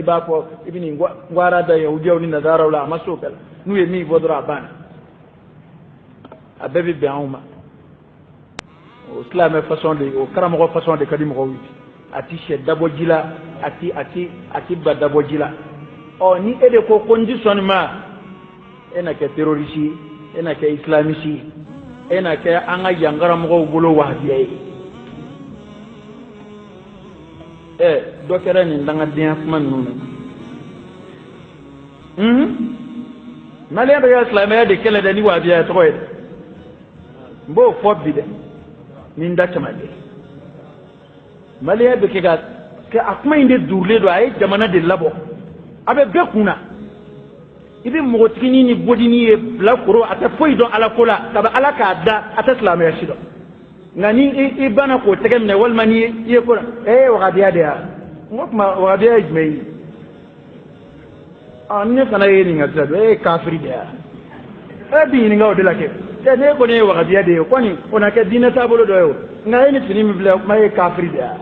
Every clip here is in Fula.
b'a fɔ i bɛ nin gwara da yahudiyaw ni nazaraw la a ma s'o bɛɛ la n'u ye min fɔ dɔrɔn a banna a bɛɛ bɛ bɛn anw ma o silamɛ façon de o karamɔgɔ façon de ka di mɔgɔw ye a ti sɛ dabɔ ji la a ti ba dabɔ ji la ɔ ni e de ko n ti sɔn nin ma e na kɛ terroriste ye e na kɛ islamiste ye e na kɛ an ka yan karamɔgɔw bolo wahabiya ye dɔ kɛra nin dangadenya kuma ninnu na maliyɛn bɛ ka silamɛya de kɛlɛ dɛ ni wahabiya ye tɔgɔ ye dɛ n b'o fɔ bi dɛ ni n da caman ye maliyɛn bɛ kɛ a kuma in de durulen don a ye jamana de labɔ a bɛ bɛɛ kun na i bɛ npogotiginin ni bodini ye bilakoro a tɛ foyi dɔn ala ko la kabi ala k'a da a tɛ silamɛya si dɔn nka ni i banna k'o tɛgɛ minɛ walima ni i ye ko la wagabiya de ya n ko tuma wagabiya ye jumɛn ye ni ne fana ye nin ka sira dɔn e ye kafiri de ya e bi ɲininka o de la kɛ ne kɔni ye wagabiya de ye kɔni o na kɛ diinɛ taabolo dɔ ye o nka e ni fini min filɛ o kuma ye kafiri de ya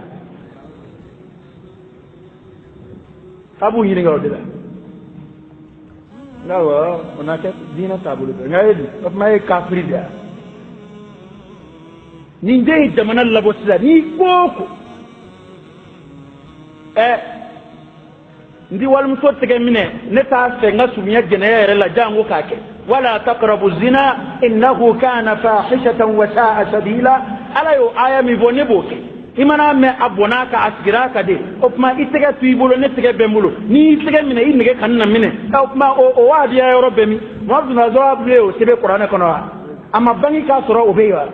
a b'u ɲininka o de la awɔ o na kɛ diinɛ taabolo dɔ ye nka e dun o kuma ye kafiri de ya nin de ye jamana labɔ sisan n'i ko o ko n di walimuso tɛgɛ minɛ ne t'a fɛ n ka surunya jɛnɛya yɛrɛ la jango k'a kɛ wala taqrabu zina innahu kana fahishatan wa sa'a sabila ala y'o aya min fɔ ne b'o kɛ i mana mɛn a bɔnna ka a sigira ka de o tuma i tɛgɛ to i bolo ne tɛgɛ bɛ n bolo n'i y'i tɛgɛ minɛ i nɛgɛ kana na minɛ o tuma o wahabiya yɔrɔ bɛ min Muhamadu bin Abdul Wahab o sɛbɛn kuranɛ kɔnɔ wa a ma bange k'a sɔrɔ o bɛ yen wa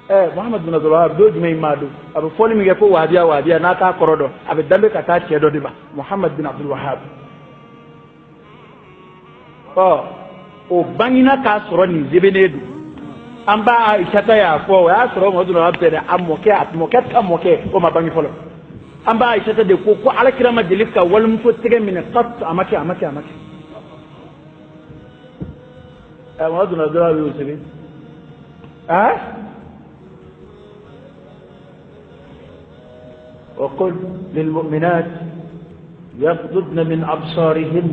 Muhamadu bin Abdul Wahab do jumɛn ma don a bɛ fɔli min kɛ ko wahabiya n'a t'a kɔrɔ dɔn a bɛ danbe ka taa cɛ dɔ de ma Muhamadu bin Abdul Wahab o bangina k'a sɔrɔ nin sɛbɛnnen don an b'a Aïssata y'a fɔ o y'a sɔrɔ Muhamadu bin Wahab tɛ dɛ a mɔkɛ ta mɔkɛ o ma bange fɔlɔ an b'a Aïssata de ko alakira ma deli ka walimuso tɛgɛ minɛ kat a ma kɛ Muhamadu bin Abdul Wahab y'o sɛbɛn وقل للمؤمنات يغضضن من أبصارهن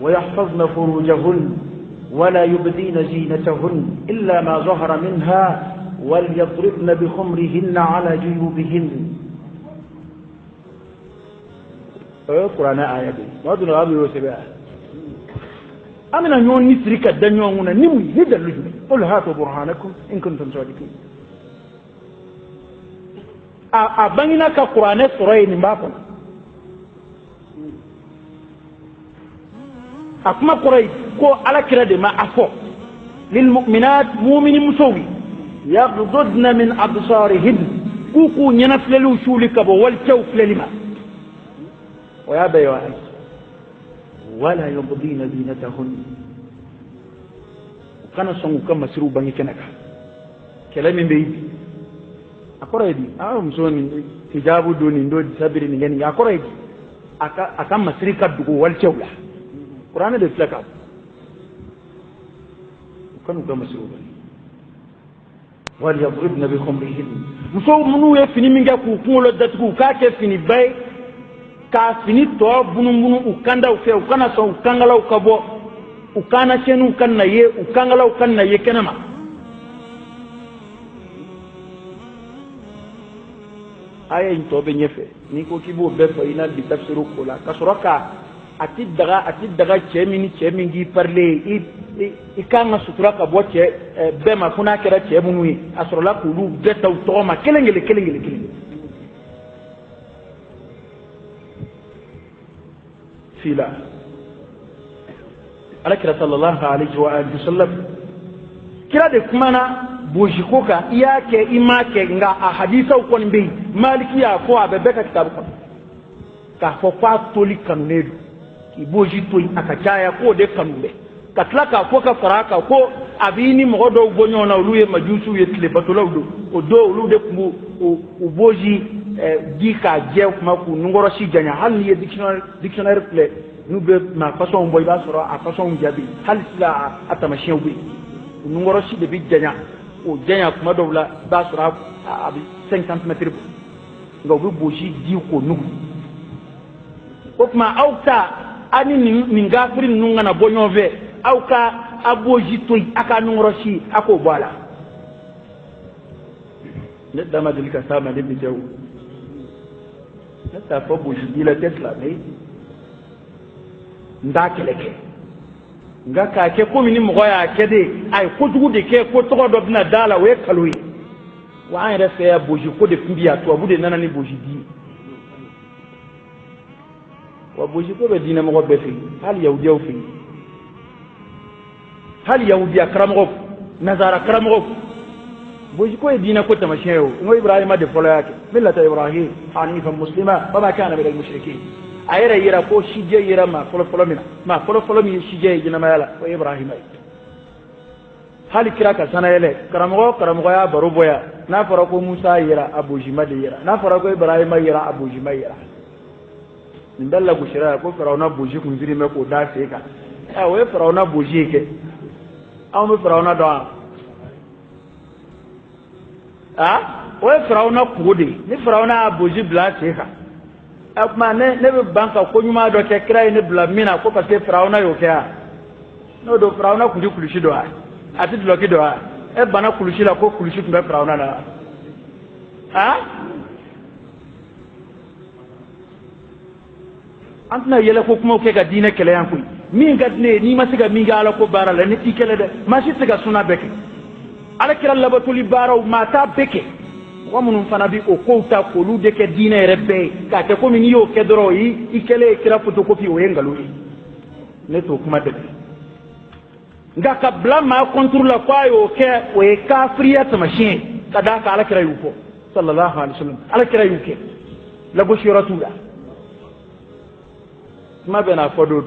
ويحفظن فروجهن ولا يبدين زينتهن إلا ما ظهر منها وليضربن بخمرهن على جيوبهن القرآن آية دي ما دون أبي يوسف أمنا نيون نسرك الدنيون هنا نمي هذا اللجوء قل هاتوا برهانكم إن كنتم صادقين a bangina ka kuranɛ sɔrɔ yen nin b'a kɔnɔ a kuma kɔrɔ ye ko alakira de ma a fɔ lilmu'minat mu'mini musow yaghdudna min absarihin k'u ɲɛnafilɛliw suuli ka bɔ walicɛw filɛli ma o y'a bɛɛ ye wa wala yubdina zinatahun u kana sɔn k'u ka masiriw bange kɛnɛ kan kɛlɛ min bɛ yen a kɔrɔ ye di muso nin hijabu don nin don sabiri nin kɛ nin a kɔrɔ ye di a ka masiri ka dogo walicɛw la kuranɛ de filɛ ka u kan'u ka masiriw bali waliyadribna bikhumrihin musow minnu ye fini min kɛ k'u kunkolo datugu u k'a kɛ fini ba ye k'a fini tɔ bunubunu u kandaw fɛ u kana sɔn u kankalaw ka bɔ u kanasɛniw ka na ye u kankalaw ka na ye kɛnɛma aya in tɔ bɛ ɲɛfɛ n'i ko k'i b'o bɛɛ fɔ i n'a bi tafsiru ko la ka sɔrɔ ka a ti daga cɛ min ni cɛ min k'i parler i kan ka sutura ka bɔ cɛ bɛɛ ma fo n'a kɛra cɛ minnu ye a sɔrɔla k'olu bɛɛ ta u tɔgɔ ma kelen kelen fila alakira sallallahu alaihi wa sallam kira de kumana boji ko kan i y'a kɛ i m'a kɛ nka a hadisaw kɔni bɛ yen maliki y'a fɔ a bɛ bɛɛ ka kitabu kɔnɔ k'a fɔ k'a toli kanunen don k'i boji toli a ka caya k'o de kanu bɛ ka tila k'a fɔ ka fara a kan ko a b'i ni mɔgɔ dɔw bɔ ɲɔgɔn na olu ye majusiw ye tilebatolaw don o don olu de tun b'u u boji di k'a jɛ o kuma k'u nunkɔrɔsi janya hali n'i ye dictionnaire filɛ n'u bɛ maa fasɔnw bɔ i b'a sɔrɔ a fasɔnw jaabi hali sisan a tamasiyɛnw bɛ yen u nunkɔrɔsi de bɛ janya o janya kuma dɔw la i b'a sɔrɔ a bɛ 50 mètres bɔ nka u bɛ bosi di k'o nugu o kuma aw ta ani nin gafiri ninnu kana bɔ ɲɔgɔn fɛ aw ka a boji to yen a ka nungɔrɔsi a k'o bɔ a la ne da ma deli ka s'a ma ne bi jaw ne t'a fɔ boji di la tɛ silamɛ n t'a kɛlɛ kɛ nka k'a kɛ komi ni mɔgɔ y'a kɛ de a ye kojugu de kɛ ko tɔgɔ dɔ bɛna da la o ye kalo ye wa an yɛrɛ fɛ yan boji ko de tun bɛ yan tubabu de nana ni boji di wa boji ko bɛ diinɛmɔgɔ bɛɛ fɛ yen hali yahudiyaw fɛ yen hali yahudiya karamɔgɔ nazara karamɔgɔ boji ko ye diinɛ ko taamasiyɛn ye o n ko ibrahima de fɔlɔ y'a kɛ millata ibrahim hanifan muslima wa ma kana minal mushrikin a yɛrɛ yira ko sijɛ yira maa fɔlɔfɔlɔ min na maa fɔlɔfɔlɔ min ye sijɛ ye ɲɛnamaya la o ye ibrahima ye hali kira ka sanayɛlɛ karamɔgɔ y'a baro bɔ yan n'a fɔra ko musa yira a bojima de yira n'a fɔra ko ibrahima yira a bojima yira nin bɛɛ lagosira ko firawuna boji kun zirin bɛ k'o da sen kan o ye firawuna boji ye kɛ anw bɛ firawuna dɔn o ye firawuna kungo de ye ni firawuna y'a boji bila sen kan o tuma ne bɛ ban ka ko ɲuman dɔ kɛ kira ye ne bila min na ko parce que firawuna y'o kɛ yan n'o don firawuna kun ti kulusi dɔ wa a ti duloki dɔ wa e bana kulusi la ko kulusi tun bɛ firawuna la an tɛna yɛlɛ ko kumaw kɛ ka diinɛ kɛlɛ yan koyi min ka di ne ye n'i ma se ka min kɛ ala ko baara la ne t'i kɛlɛ dɛ maa si tɛ se ka suna bɛɛ kɛ ala kɛra labatoli baaraw maa t'a bɛɛ kɛ mɔgɔ minnu fana bɛ o kow ta k'olu de kɛ diinɛ yɛrɛ bɛɛ ye k'a kɛ komi n'i y'o kɛ dɔrɔn i kɛlen ye kira fotokopi o ye nkalon ye ne t'o kuma dɛmɛ nka ka bila maa kɔnturu la k'a y'o kɛ o ye kafiriya taamasiyɛn ka d'a kan ala kɛra y'u fɔ sallallahu alaihi wa sallam ala kɛra y'u kɛ lagosi yɔrɔ t'u la kuma bɛ n'a fɔ don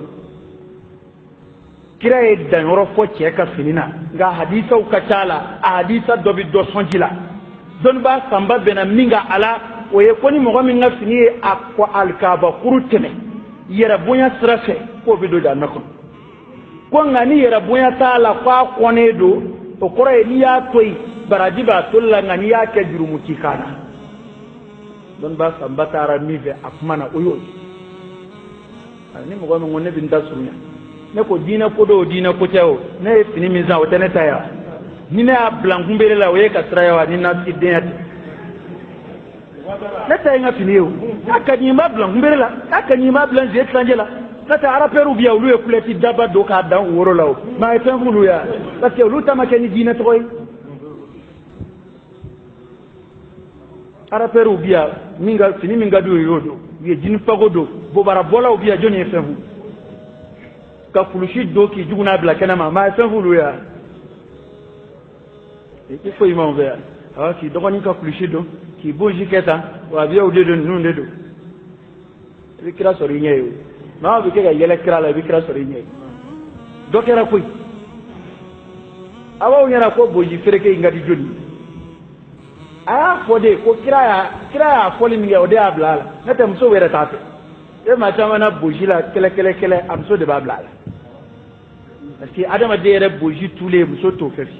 kira ye danyɔrɔ fɔ cɛ ka fini na nka hadisaw ka ca la a hadisa dɔ bɛ dɔ sɔnji la dɔnnibaa fanba bɛnna min ka a la o ye ko ni mɔgɔ min ka fini ye a kɔ alikabakuru tɛmɛ yɛrɛ bonya sira fɛ k'o bɛ don janna kɔnɔ ko nka ni yɛrɛ bonya t'a la k'a kɔnnen don o kɔrɔ ye n'i y'a to yen baraji b'a toli la nka n'i y'a kɛ jurumu ci kan na dɔnnibaa fanba taara min fɛ a kuma na o y'o ye ni mɔgɔ min ko ne bɛ n ta surunya ne ko diinɛ ko dɔ o diinɛ ko tɛ o ne ye fini min san o tɛ ne ta ye wa ni ne y'a bila n kunbere la o ye ka sira ye wa ni na i den tɛ ne ta ye n ka fini ye o n'a ka di n b'a bila n kunbere la n'a ka di n b'a bila n sen tilancɛ la n'o tɛ arapɛriw bɛ yan olu ye kulɛti daba don k'a dan o woro la o mɛ a ye fɛn f'olu ye parce que olu ta ma kɛ ni diinɛ tɔgɔ ye arapɛriw bɛ yan fini min ka d'u ye y'o don u ye jini fago don bobara bɔlaw bɛ yan jɔnni ye fɛn f'u ka kulusi don k'i jugu n'a bila kɛnɛ ma mɛ a ye fɛn f'olu ye i tɛ foyi ma o fɛ yan k'i dɔgɔnin ka kulusi don k'i boji kɛ tan wa abiyaw de don ninnu de don i bɛ kira sɔrɔ i ɲɛ ye o maa bɛ kɛ ka yɛlɛ kira la i bɛ kira sɔrɔ i ɲɛ ye dɔ kɛra koyi a b'aw ɲɛna ko boji fereke in ka di joli a y'a fɔ de ko kira y'a fɔli min kɛ o de y'a bila a la n'o tɛ musow yɛrɛ t'a fɛ e maa caman na boji la kɛlɛ a muso de b'a bila a la parce que adamaden yɛrɛ boji tulen muso t'o fɛ fi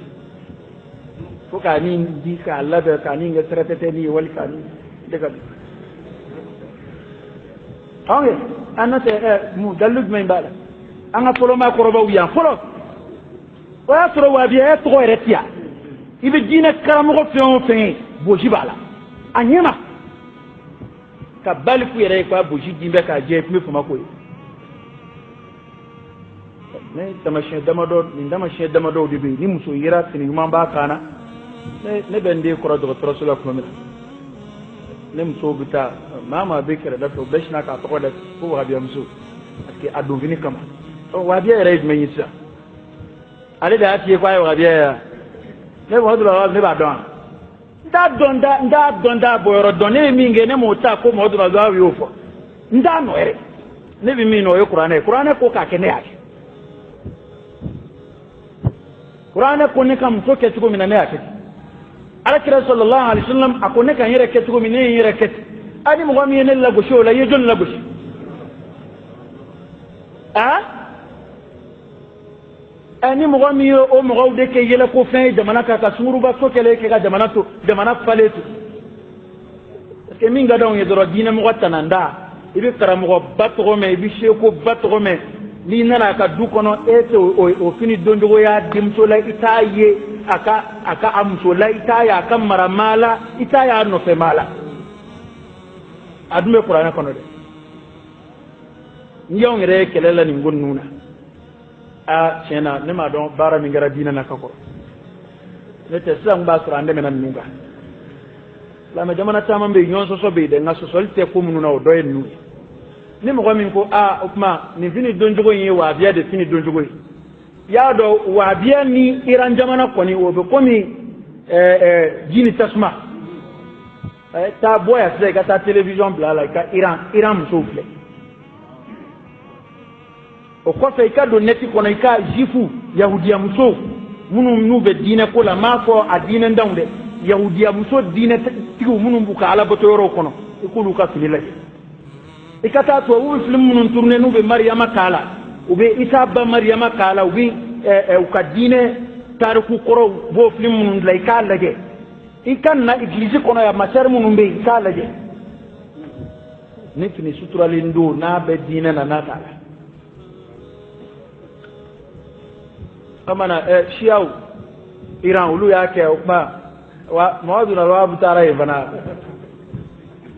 fo k'a ni di k'a labɛn k'a ni kɛ sɛrɛtɛtɛni ye wali k'a ni de ka anw ye an n'o tɛ dalilu jumɛn b'a la an ka fɔlɔmaa kɔrɔbaw yan fɔlɔ o y'a sɔrɔ wajibiya e tɔgɔ yɛrɛ ti yan i bɛ diinɛ karamɔgɔ fɛn o fɛn ye boji b'a la a ɲɛma ka baliku yɛrɛ ye k'a boji din bɛ k'a jɛ i tun bɛ fama ko ye ne tamasiyɛn damadɔw de bɛ yen ni muso yera fini ɲuman b'a kan na ne bɛ n den kɔrɔ dɔgɔtɔrɔso la tuma min na ne musow bɛ taa maa bɛ kɛrɛda fɛ o bɛɛ sinna k'a tɔgɔ da ko wahabiya muso parce que a don fini kama wahabiya yɛrɛ ye jumɛn ye sisan ale de y'a f'i ye k'a ye wahabiya ye yan ne Mamadu Lawaji ne b'a dɔn n t'a dɔn t'a bɔyɔrɔ dɔn ne ye min kɛ ne m'o ta ko Mamadu Lawaji y'o fɔ n t'a nɔ yɛrɛ ne bɛ min nɔ o ye kuranɛ ko k'a kɛ ne y'a kɛ kuranɛ ko ne ka muso kɛ cogo min na ne y'a kɛ alakira sallallahu alaihi wasallam a ko ne ka n yɛrɛ kɛ cogo min ne ye n yɛrɛ kɛ ten a ni mɔgɔ min ye ne lagosi o la i ye jɔnni lagosi ni mɔgɔ min ye o mɔgɔw de kɛ yɛlɛko fɛn ye jamana kan ka sunguruba so kɛlɛ kɛ ka jamana falen to parce que min ka d'anw ye dɔrɔn diinɛ mɔgɔ tananda ibi karamo batro me ibi sheko batro me ni nana ka du kono ete o fini donjogo ya dimso la itaye aka amso la itaya aka maramala itaya no fe mala adume qur'ana kono de ngiyo ngere kelela ni ngonnuna a chena ne ma don bara mi ngara dina nakako ne te sang ba sura ande menan nunga la ma jamana tama be nyon so be de ngaso solte ko mununa o doyen nu ni mo min ko opma ni fini donjogo yi wa biya de fini donjogo ya do wa biya ni iran jamana ko ni o be ko mi jini tasma ta boya se ga ta television bla la ka iran mo souffle o ko fe ka do neti ko na ka jifu yahudiya muso munu nu be dina ko la ma ko adina ndawde yahudiya muso dina tigu munu buka ala bato yoro kono ikulu ka filila ikata to wu film munu tourner nu be maryama kala ube isa ba maryama kala ube u ka dine tariku koro bo film munu lay kala ge ikan na iglisi kono ya masar munu be kala ge ni fini sutura lindo na be dina na natala amana shiaw iran ulu yake ba wa mawadu na wa butara ibana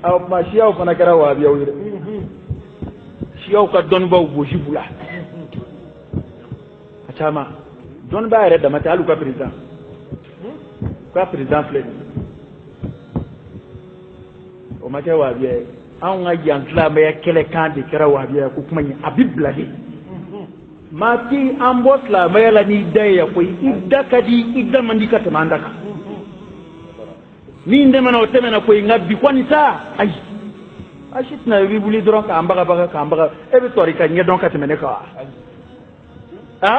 aw ma shiaw fana kara wa biya wire shiaw ka don ba bo jibula achama don ba yare da mata alu ka president fle o ma ta wa biya an ga yankla ba ya kele kan de kara wa biya ku kuma ni abibla de mati ambos la mayala ni daya ko idda kadi idda mandika tamandaka ni ndema na otemena ko ngabbi kwani sa ay ashitna wi buli dron ka ambaga ebe tori ka nge don ka temene ka ha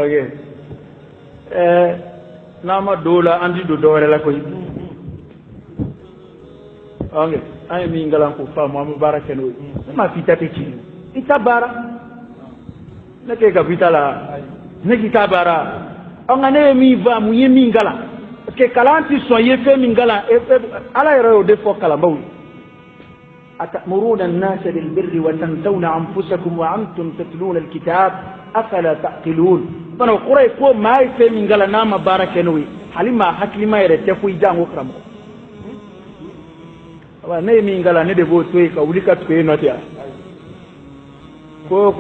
okay nama dola andi do dore la ko okay ay mi ngalan ko fa mo baraka no ma fitate ci itabara nake ka vitala nake itabara ongane mi va mu yemi ngala ke kalanti so yefe mi ngala ala yero de fo kala bawi atamuruna an-nas bil birri wa tantawna anfusakum wa antum tatluna al-kitab afala taqilun bana quray ko mai fe mi ngala na ma barake no halima haklima yere te fu jango kramo wa ne mi ngala ne de bo toy ka wulika to no tia ko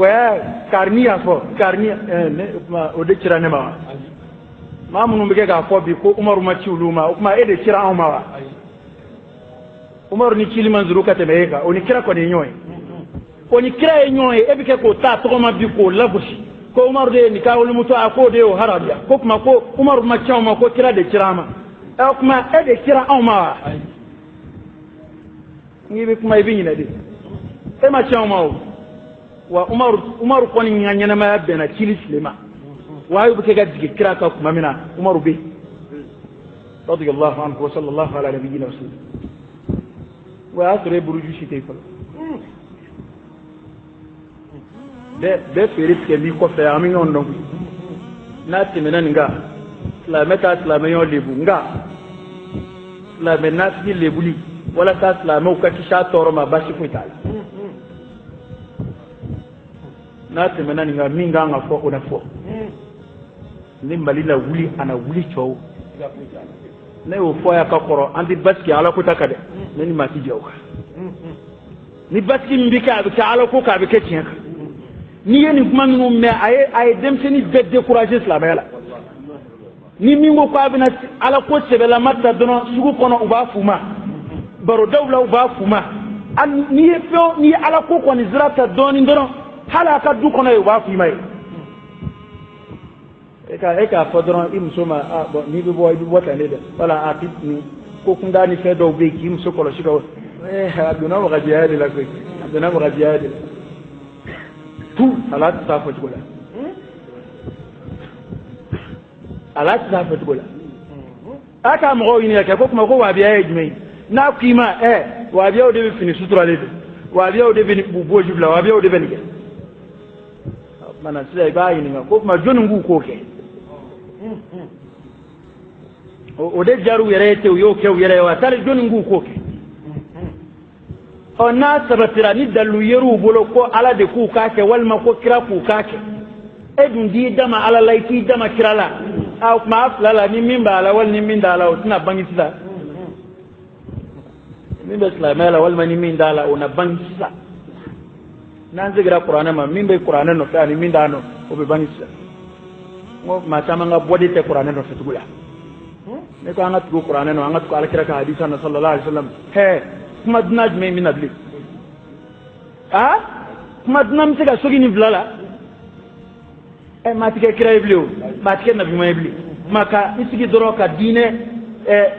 karnia fo karnia ne ma o de kira ne ma munu be ga fo bi ko umaru ma ciuluma ma e de kira o ma umaru ni kiliman zuru ka tebe ka oni kira ko de nyoy oni kira e nyoy e bi ke ko ta to ma bi ko labushi ko umaru de ni ka woni muto ko de o harabia ko kuma ko umaru ma ciao ma ko kira de kira ma e kuma e de kira o ma ni be kuma e bi ni de e ma ciao ma wa umaru koni nyanyana ma bena kili silema wa ayu bike gaddi kira ka kuma mina umaru be radiyallahu anhu wa sallallahu ala nabiyyina wa sallam wa asre buruju shite ko de ferit ke mi ko fe ami on donc na timena nga la meta la meyo lebu nga la menas bi lebuli wala ta la mo ka kisha toro ma bashi fuitala na temena ni minga nga fo ona fo ni malila wuli ana wuli chow ne o fo ya ka koro andi baski ala ko takade ni mati jawka ni baski mbika bi ka ala ko ka bi ke tienka ni yeni kuma nu me ay dem seni de décourager islam yala ni mingo ko abina ala ko sebela matta dono sugu kono uba fuma baro dawla uba fuma an ni fo ni ala ko ni zrata doni dono hala ka du kono uba fuma eka fodron imsoma bon ni be boy bi wota ne de wala atip ni ko kunda ni fe do be ki imso ko lo shiko aduna wa gajiyadi la ko aduna wa gajiyadi tout alat ta fo tgola alat ta fo tgola aka mo yini ka ko kuma ko wa biya ejme na kima wa biya o de fini sutura le wa biya o de bi bubo jubla wa biya o de ben ge mana sai ba yini ko kuma jonu ngu ko ke o de jaru yere te yo ke yere wa tare jonu ngu ko ke on a sabatira ni dalu yeru bolo ko ala de ku kake walma ko kira ku kake edun di dama ala laiki dama kirala aw ma aflala ni mimba ala wal ni minda ala tuna bangi sila mimba islamala wal mani minda ala ona bangi sila nan zigira qur'ana ma mimba qur'ana no fa ni minda no o be bangi sila mo ma tamanga bodi te qur'ana no fetugula ne ko anga tu qur'ana no anga tu ala kira ka hadisa na sallallahu alaihi wasallam he kuma dunaj me min adli kuma dunam tiga sogi ni blala ma tike kira ibli ma tike nabi ma ibli maka isigi doro ka dine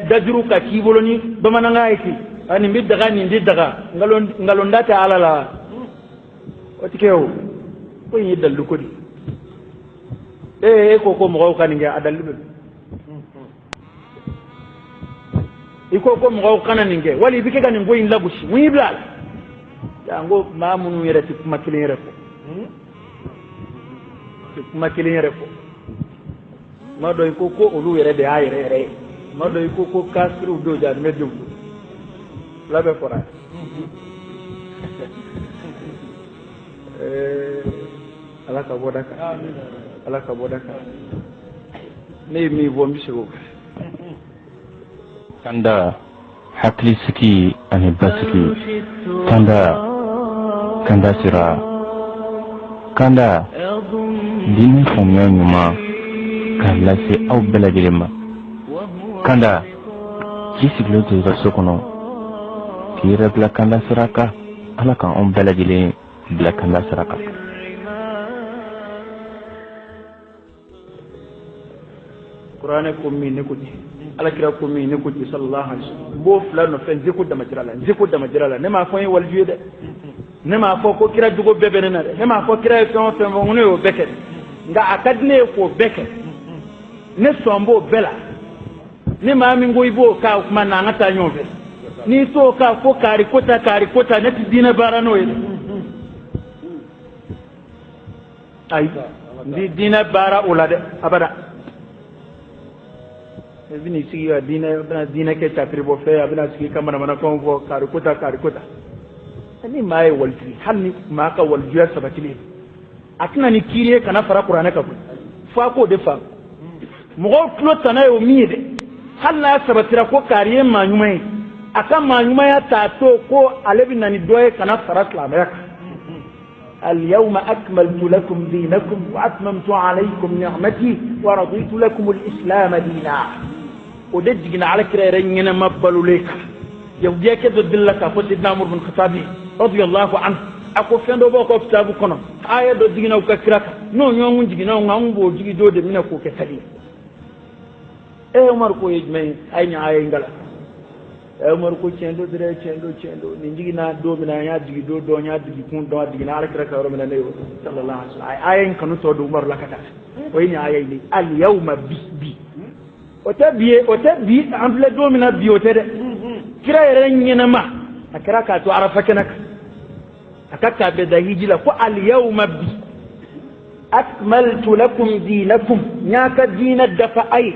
dajuru ka kiboloni bamananga yiki ani mbi daga ni ndi daga ngalondata alala o tike o ko yi dalu ko di ko mo ko ninga adalu iko ko mo kana ninge wali bike ga ningo yin labushi wi blal ya ngo mamunu yere ti kuma kilin yere ko kuma kilin yere ko ma do iko ko olu yere de ayere ma do iko ko kasru do ja me dum labe fora ala ka bodaka ala ka bodaka ne mi bombi sego kanda hakli siki ani basiki kanda sira kanda dini faamuya ɲuman k'a lase aw bɛɛ lajɛlen ma kanda k'i sigilen to i ka so kɔnɔ k'i yɛrɛ bila kanda sira kan ala ka anw bɛɛ lajɛlen bila kanda sira kan qur'ane ko min ne ko ala kira ko min ne ko sallallahu alaihi wasallam bo fulano fen ziku da majirala ne ma fo yi waljuye de ne ma fo ko kira dugo bebe na de ne ma fo kira fen fen mo ne yo beke nga akadne ko beke ne sombo bela ne ma mi ngoy bo ka kuma na ngata nyobe ni so ka ko kari kota ne ti dina barano yi ay di dina bara ulade abada bini sigi ya dina ke chapri bo fe abina sigi kamana mana ko vo kari kota ni mai walti hanni ma ka waljiya sabatili akina ni kiriye kana fara qur'ana ka fa ko de fa mo ko tana yo mide halla sabatira ko kariye manyumai aka manyumai ya tato ko alebina ni doye kana fara islamaya اليوم أكملت لكم دينكم وأتممت عليكم نعمتي ورضيت لكم الإسلام دينا ودجنا على كريرين مبلو ليك يوجي كده دلك فسيدنا عمر بن الخطاب رضي الله عنه ako fendo bo ko kitabu kono aya do digina ko kiraka no nyongu digina ngambo digi do de mina ko ke tali Umar ko yejme ay nya ay ngala Umar ko cendo ni digina do mina nya digi do nya digi kun do digina ala kiraka ro mina ne sallallahu alaihi wasallam ay kanu to do Umar lakata o nya ay ni al yawma bi otabi ample do mina bi otede kira yere nyina ma akira ka to arafa kenaka akaka be da hijila ko al yawma bi akmaltu lakum dinakum nyaka dina dafa ay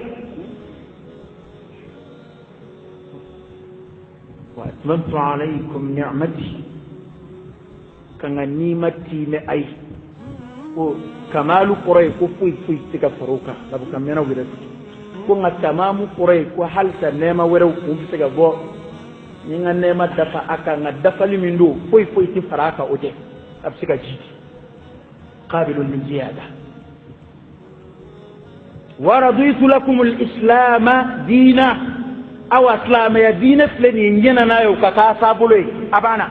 wa atmamtu alaykum ni'mati kanga nimati me ay o kamalu quray ko fuy tika faruka labu kamena wira ko nga tamamu quray ko halta nema wera ko tika bo ni nga nema dafa aka nga dafa limindo foy ti faraka oje absika ji qabilun min ziyada wa raditu lakum al-islam dina aw islam ya dina flani ngena nayo kaka sabuloy abana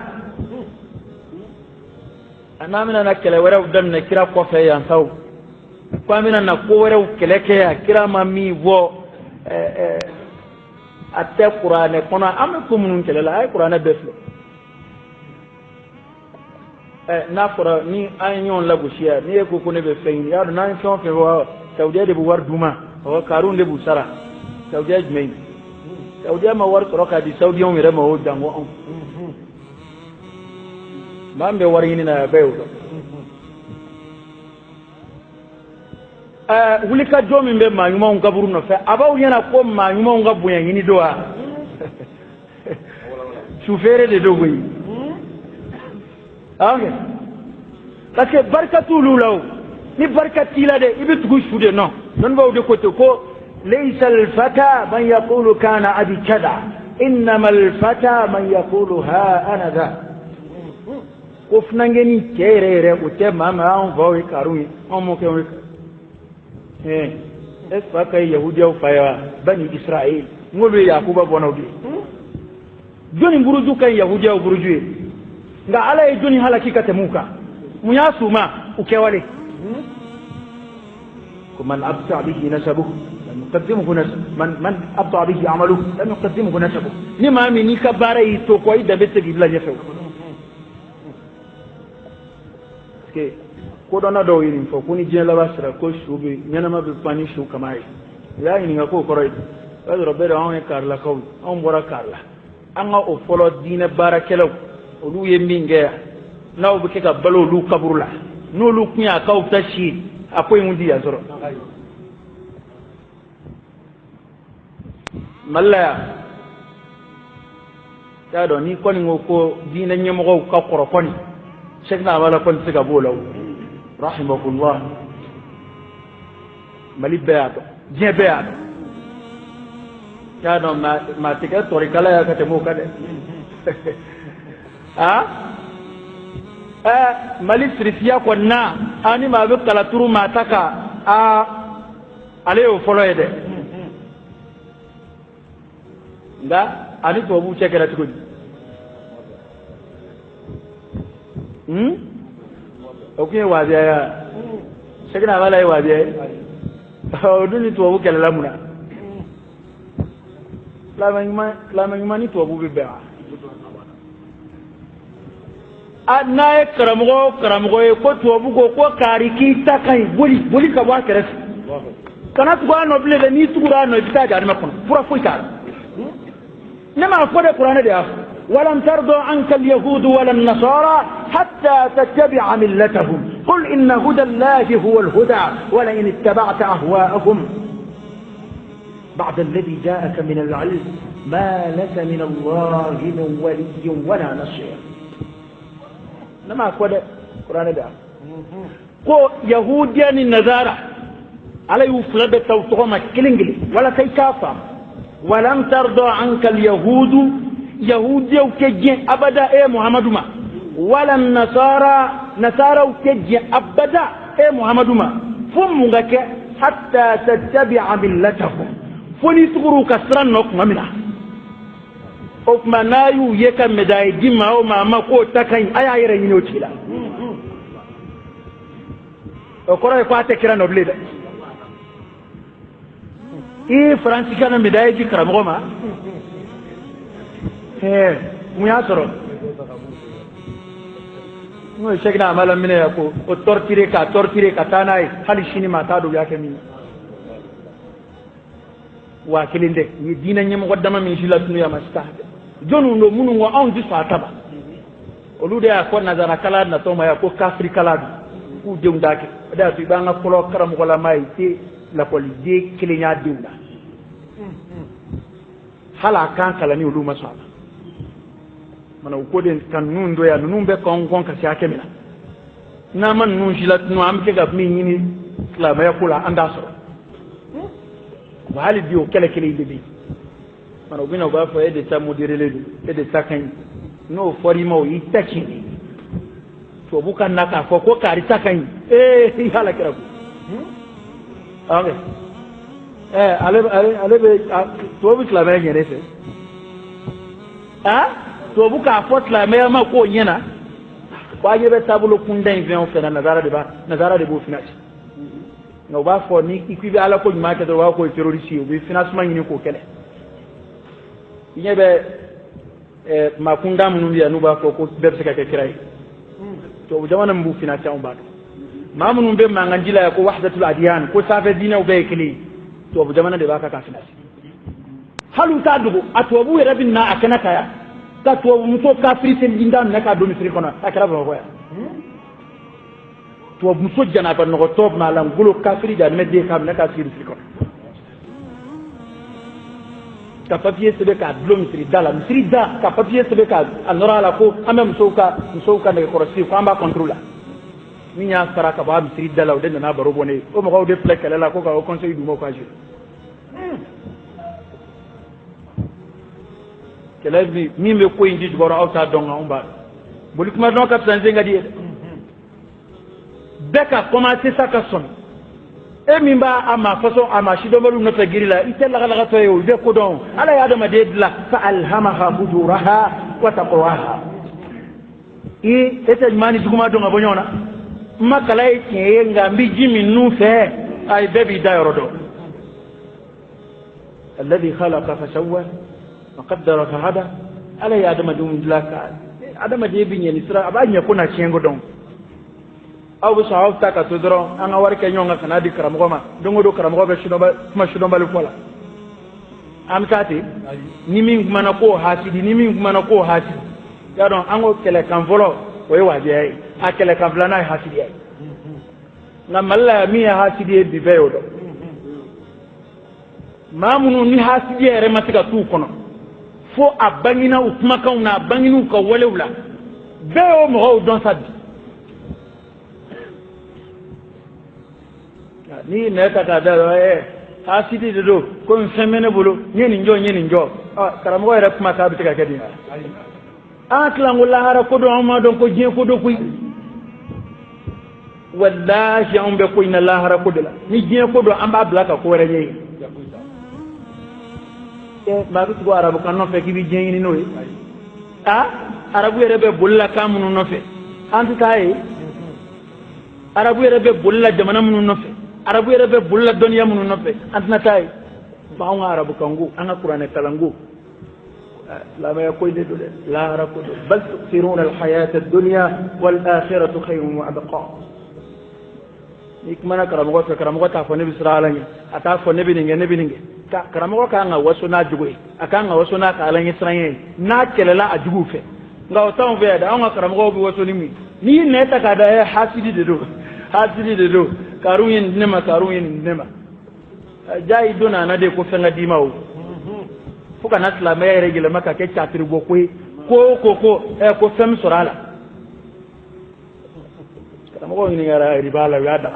anamina na kele wera udan na kira ko fe yan saw ko amina na ko wera keleke ya kira mami vo atte qur'ane kono am ko munun kele la ay qur'ane befle na fora ni ayon la bushia ni ko ko ne be fein ya na ni fon fe wa saudiya de bu war duma o karun de bu sara saudiya jmei saudiya ma war roka di saudiya mi rema o dango on mambe war yini na bew wuli ka jomi mbe ma nyuma on gaburu no fe abaw yana ko ma nyuma on gabu yan yini doa chufere de dogo yi ok parce que barkatu lulaw ni barkati la de ibi tugu shude non non ba de côté ko laysa al fata man yaqulu kana abi kada innama al fata man yaqulu ha ana da ko fnangeni kerere o te mama on va wi karui on mo ke wi es fa kay yahudiya fa bani israil ngolo yakuba bonawdi joni buruju kan yahudiya buruju nga ala e joni halaki katemuka munya suma ukewale man abta bihi nasabuhu lam yuqaddimuhu man abta bihi amaluhu lam yuqaddimuhu nasabuhu ni ma mi ni ka barai to ko ida bete gibla nyefe ke ko dona do yin fo kuni je la basra ko shubi nyana ma bi pani shu kamai ya yin ga ko koroi wala robere on e karla ko on bora karla anga o folo dina barakelaw o lu yembinge naw be ka balo lu kaburla no lu kunya ka o tashi akoy mundi ya zoro malla ya do ni koni ngoko dina nyemo ka koro koni shekna wala kon tiga bolaw rahimahullah mali beato je beato ya do ma tiga tori kala ya ka temo kade mali sirifiya konna ani ma be kala turu mataka ale o folo yede nda ani to bu chekera tukudi okuye waziya ya shekina wala yi waziya o duni to bu kala lamuna la mani to bu be anaye karamogo ye ko tuwabugo ko kari ki takai boli ka wa keres kana tuwa no bile ni tugura no bita ga ma kono pura fo ikara nema ko de qur'an de af walam tardu anka alyahud wala an-nasara hatta tattabi'a millatahum qul inna huda allahi huwa al-huda wala in ittaba'ta ahwa'ahum بعد الذي جاءك من العلم ما لك من الله من ولي ولا نصير nama ko de qur'an da ko yahudiya ni nazara ala yufla be tawto ma kilingili wala kay kafa walam tarda anka al yahudu yahudiya keje abada e muhammadu ma wala nasara keje abada e muhammadu ma fum ngake hatta tattabi'a millatahum foni tuguru kasran nok mamina o manayu yeka medai dimma o mama ko takan aya yere nyino tila o kora ko ate kira no bleda e franci kana medai ji karamo ma mu ya toro no shegna malam mine ko o tortire ka tanai hali shini mata do yake min wa kilinde ni dina nyem godama min shilatunu ya masta jonu ndo munu ngo on difa taba olude ya ko nazara kala na to ma ya ko kafri kala ku deum dake da tu banga kolo karam ko la mai ti la ko de kilinya diunda hala kan kala ni uluma so mana ko den kan nun do ya nun be kon kon ka sha kemina na man nun shilatunu am ke ga mi ni la ma ya kula andaso wali dio kele kele ide mana ubina ba fo ede ta mudirele ede ta kan no fori mo itaki to bukan naka fo ko kari ta kan hala kira ku okay ale be to bu klame ngere se to buka fo klame ma ko nyena kwa je be tabulo kunda invent fe na nazara de bo finance no ba fo ni ikwibe ala ko nyuma ke do ba ko terroriste o be financement ni ko kele nyebe makunda munumbi ya nuba ko bebse ka kirai to jamana mbu finance on ba ma munumbe manganjila ya ko wahdatul adiyan ko safe dina o be kili to jamana de ba ka finance halu ta dugo atobu rabin na akana kaya ta to muso kafiri sen dindan na ka do misri kono akara ba ko ya to muso jana ba no to ma lan gulo kafiri da medde kam na ka siri kono ka papier sebe ka dlo misiri da ka papier sebe ka anora la ko ame musoka ne korosi ko amba contrôle min ya sara ka ba misiri da la o de na baro bone o mo ko de plek la ko ka o conseil du mo ko ajou kala bi min be ko indi goro awta donga on ba boli kuma don ka sanze ngadi beka commencer ça ka son e min ba ama façon ama shi do malu nota girila ite la to yo de ko don ala ya do ma de la fa alhamaha fujuraha wa taqwaha ete mani duguma do ngabonyona makala e ngambi jimi nu fe ay bebi dayro do alladhi khalaqa fa sawwa wa qaddara fa hada ala ya do ma dum dilaka adama de bi nyeni sira abanya kuna chengo don aw bi sahaw ta ka to doro an war ke nyonga kana di karamo ma dongo do karamo be shido ba ma shido bal fola am kati ni min mana ko hasidi ya don an go kele kan volo way waje ay a kele kan flana hasidi ay na malla mi hasidi bi beyo do mamunu ni hasidi ere matika tu kono fo abangina utuma kauna abanginu ka walewla beyo mo don sadi ni ne ka ta da asidi de do ko femene bolo nyeni njo karamo ere kuma ka bi tika kedi atlangu la hara ko do ma don ko je ko do kuy wallahi on be ko ina la hara ko de la ni je ko do amba blaka ko were nyi ma bi ko arabu kan no fe ki bi je ni no arabu ere be bolla kamunu no fe anti tay arabu ere be bolla jamana munu no fe arabu ere be bolla doniya munu no fe antina tay ba on arabu kangu anga qur'ane kalangu لا ما يقول لا ركض بل تؤثرون الحياة الدنيا والآخرة خير وأبقى ikmana karamogo ta fo ne bisra alanye ata fo ne bininge karamogo ka nga waso na jugo akanga waso na ka alanye sranye na kelela ajugu fe nga otan fe da nga karamogo bi waso ni ne ta ka da hasidi de do karun nema jai dona na de ko fenga dimawo fuka na islamai ya rage maka ke chatir gokwe ko fem surala kama ko ni ngara ribala yada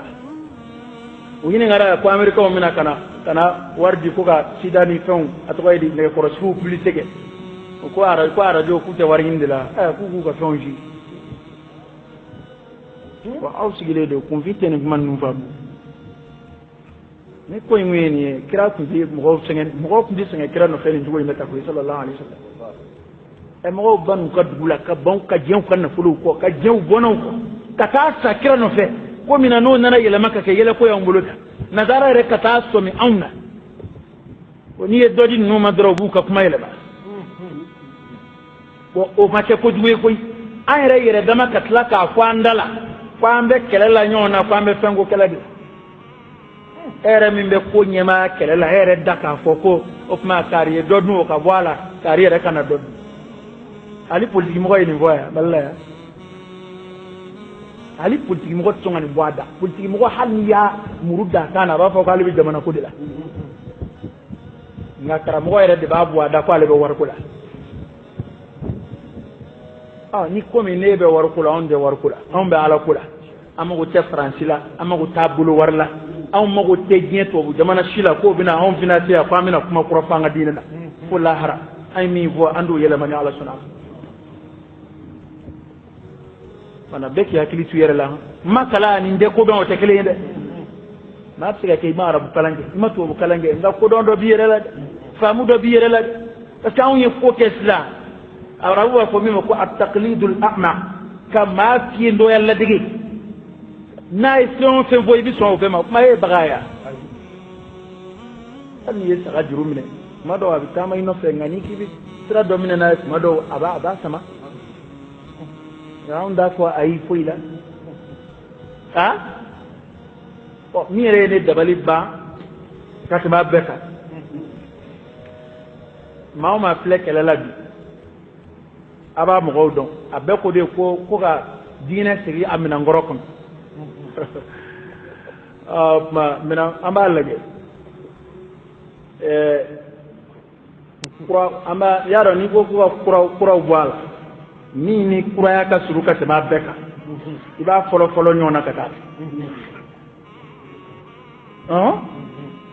uyini ngara ko amerika o mina kana wardi ko ga sidani fen atko yidi ne ko rasu publicité ko ara do ku te warindila ku ga fonji wa ausigile de convite ne man nu fa ne ko ngweni kira ku di mo ku di sengen kira no fele njugo imeta ko sallallahu alaihi wasallam e mo ban ko dula ka ban ka jen ko na fulu ko ka jen bonon ko ka ta sa kira no fe ko mina no nana yele maka ke yele ko ya mbuluta nazara re ka ta so mi auna woni e dodi no madro bu ka kuma yele ba o ma ke ko duwe ko ay re yere dama ka tlaka ko andala ko ambe kelela nyona ko ambe fengo kelade ere min be ko nyema kelela ere daka foko opma kariye dodnu ka voila kariye kana dod ali politique mo ni voya balla ali politique mo tsonga ni boada politique mo hanya muruda kana ba fo kalibi jamana ko dila ngakara mo ere de babu ada ko ale be war kula ni ko mi ne be war kula on de war kula on be ala kula amago te francila amago tabulu warla aw mago te to bu jamana shila ko bina on finance ya famina kuma kura fanga dinana ko lahara ay mi vo andu yele mani ala sunna mana beki hakili tu yere la makala ni de ko don o te kele yende ma tsika ke ma arabu kalange ma to bu kalange nga ko don do bi yere la famu do bi yere la parce que on y focus là arabu ko mi ko at taqlidul a'ma kama fi ndo yalla digi na ision fe voy bi son fe ma e bagaya ani yesa gajuru mine ma do abi tama ino fe ngani ki bi tra domine na ma do aba sama raunda ko ay foila o mi re ne dabali ba ka ba beka ma ma flek la bi aba mo godon abe ko de ko ga dina sigi amina ngorokon mina amba lage kura amba yaro ni ko kura wala ni kura ya ka suru ka tama beka iba folo nyona ka ta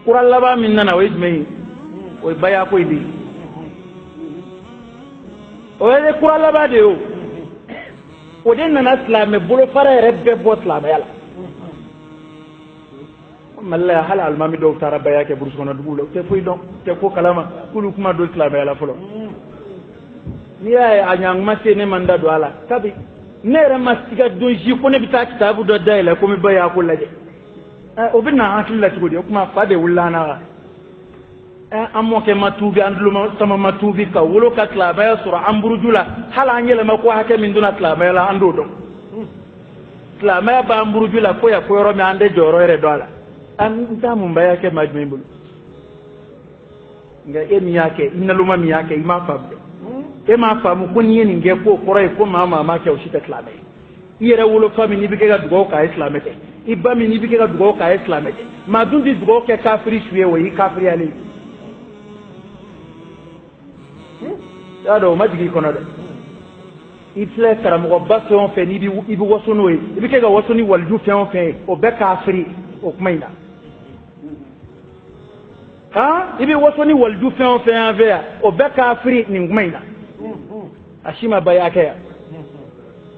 kura laba min nana way me oy baya ko idi o ye kura laba de o de nana islam bolo fara rebbe bot la yala malla hala almami do tara baya ke burus kono dugulo te fuy don te ko kalama kulu kuma do islam yala folo ni ay anyang masse ne manda do ala tabi nere masiga do ji ko ne bita kitabu do dayla ko mi baya ko laje o binna hakilla to de kuma fade wullana ammo ke matubi anduluma sama matubi ka wolo ka islam ya sura amburujula hala nyele mako hake min duna islam yala ando do islam ya ba amburujula ko ya ko ro mi ande joro re do ala an tamu mbaya ke majme bulu nga emi yake inaluma mi yake ima famu ema famu ko ni nge ko koray ko mama ke o shita islam yere wolo fami ni bige ga dugo ka islam te ibba mi ni bige ga dugo ka islam te ma dundi dugo ke kafiri suye wo yi kafiri ali ya do majigi kono de ifle karamo ba fe on fe ni bi ibi wosono e ibi ke ga wosoni walju fe on fe o be kafiri o kumaina ibi wasoni waldu fen fen avea o beka free ni ngmaina ashima bayake ya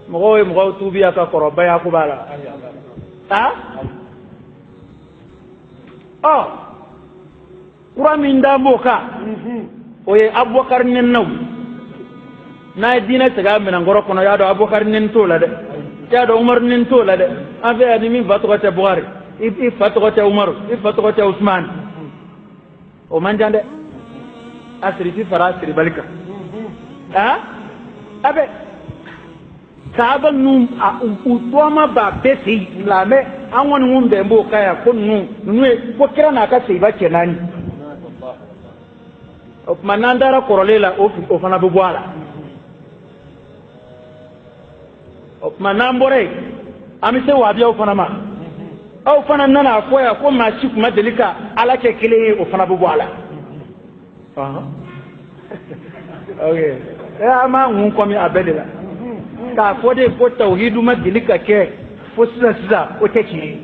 mgo tubi aka koro baya ku bala kura min da moka oye abubakar nen naw na dina taga men ngoro kono ya do abubakar nen to la de ya do umar nen to la de avea ni min fatu ta buhari i fatu ta umar i fatu ta usman o manjande asri fi farasri balika abe sahaba num utoma ba pesi lame anwon num be mbo kaya ko nue ko kira na ka sei ba kenani o manandara korolela o fana bu bwala o manambore amise wabi o fana ma o fana nana ko ya ko ma ci kuma delika ala ke kile o fana bu bwala okay ama ngun ko mi abedela ka fode ko tauhidu ma delika ke fo sisa o teki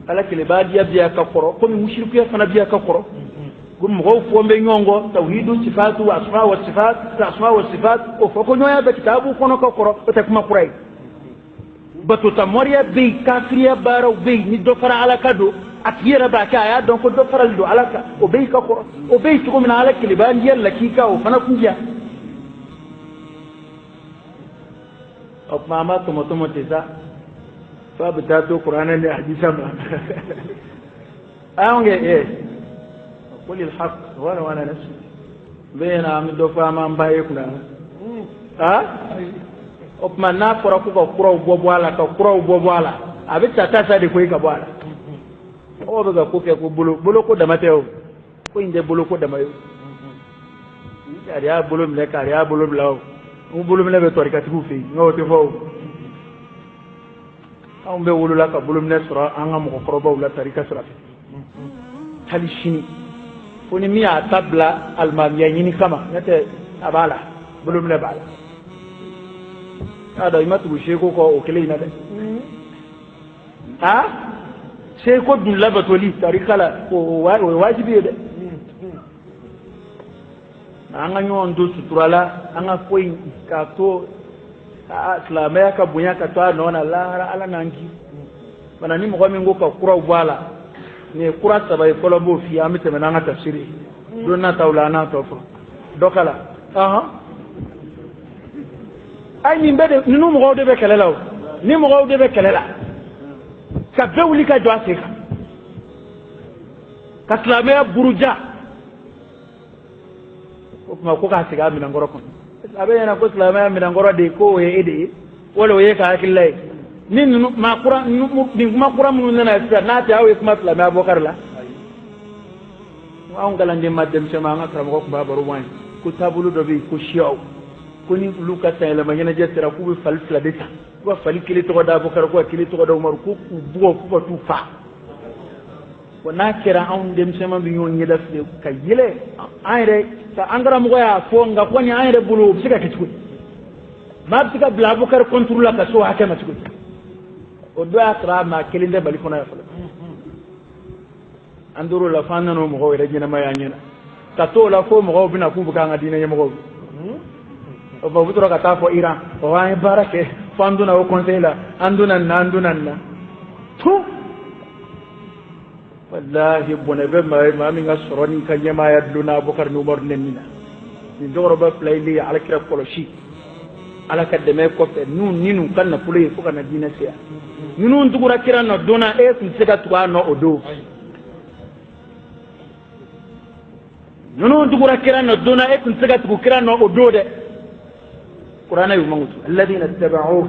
ala kile badiya biya ka koro ko mi mushriku ya fana biya ka koro gum mo fo mbe nyongo tauhidu sifatu wa asma wa sifat o fo ko nyoya be kitabu kono ka koro o tek ma kurai batu tamoriya be kafriya baraw be ni do fara ala kado akira ba ka ya don ko do fara do ala ka o be ka koro o be to ko min ala kile ban yalla kika o fana kunja o mama to moto teza fa bata to qur'ana ne hadisa ma aonge قل الحق وانا نفسي بين عم دوفا ما مباي كنا opma na kora ku ko kura ubobwala ka kura ubobwala abita tata de ko ikabwala o be ga ku ke ku bulu ko da mateo ko inde bulu ko da mayo ya bulu mle ka ya bulu blaw u bulu mle be tori ka tu fi no te fo on be wulu la ka bulu mle sura anga mo ko ba wala tarika sura halishini foni mi a tabla almamiya nyini kama nete abala bulu mle bala ada imatu sheko ko o kele ina de sheko dun labatoli tarikala o wajibi de anga nyon do suturala anga foi ka to islamaya ka bunya ka to nona la ala nangi bana ni mo mi ngoka kura ubala ne kura sabai kolombo fi amite menanga tafsiri donna tawlana to fo dokala ay ni mbede ni no mo de be kelelaw ni mo de be kelela ka bewli ka do asika ka islamaya buruja kuma ko ka siga mi ngoro kon abe yana ko islamaya mi ngoro de ko e ede wala we ka akillay nin ma qura ni ma qura mun na sa na ta awe kuma islamaya bokar la wa on galande madem chama nga tra ko ba baro wan ko tabulu do bi ko shiaw ko ni luka ta la magena jetera ku bi fal fla de ko fal kili to da bokar ko kili to da umar ko bugo ko tu fa ko na kira an dem sema bi yon yeda fi ka yele ayre ta angara mo ya fo nga ko ni ayre bulu sika kitu ma sika bla bukar contrôle ka so hakama tu o do akra ma kelinde bali kona ya fala anduru la fanna no mo re jina ma ya nyina ta to la ko mo bina ku buka nga dina mo o ba butro ka ta fo Iran o wa barake fanduna o conseil la anduna na tu wallahi bonabe ma mi nga soroni ka nyama ya duna bukar no mor nenina ni doro ba playli ala kira koloshi ala ka deme ko fe ninu kan na pulay fu kana dina sia ninu ndugura kira no dona e sun sega tuwa no odo ninu ndugura kira no dona e sun sega tuwa kira no odo de qur'ana yu mangutu alladhina ittaba'u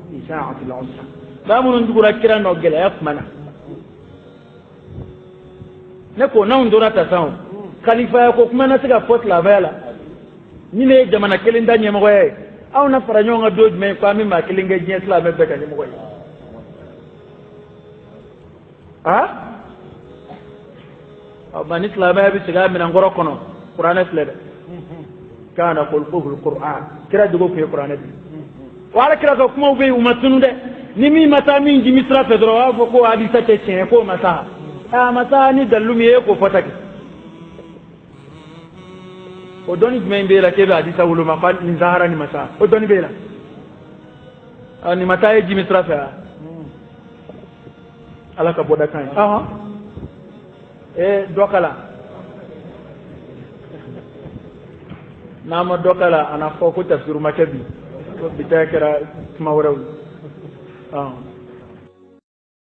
fi sa'ati al-'usra ba mun ndugura kira no gele yakmana ne ko na ndora ta sawo khalifa ko kuma na sega pot la vela ni ne jamana kelen da nyemo ye aw na fara nyonga doj me kwa mi ma kelen ga jien islam be ka nyemo ye man islam bi siga min ngoro kono qur'ana flede kana qulquhu alquran kira dugo ko qur'ana bi wala kira ko kuma be umatunu de ni mi mata min ji misra fedro wa ko hadisa te chen ko mata mata ni dalumi e ko fotaki o doni jumɛn b'e la k'e bɛ hadisa woloma ko nin zahara ni masa o doni b'e la ni mata ye jimi sira fɛ ala ka bɔda kan ye dɔ kala n'a ma dɔ kala a na fɔ ko tafsir ma kɛ bi ko bi ta kɛra kuma wɛrɛw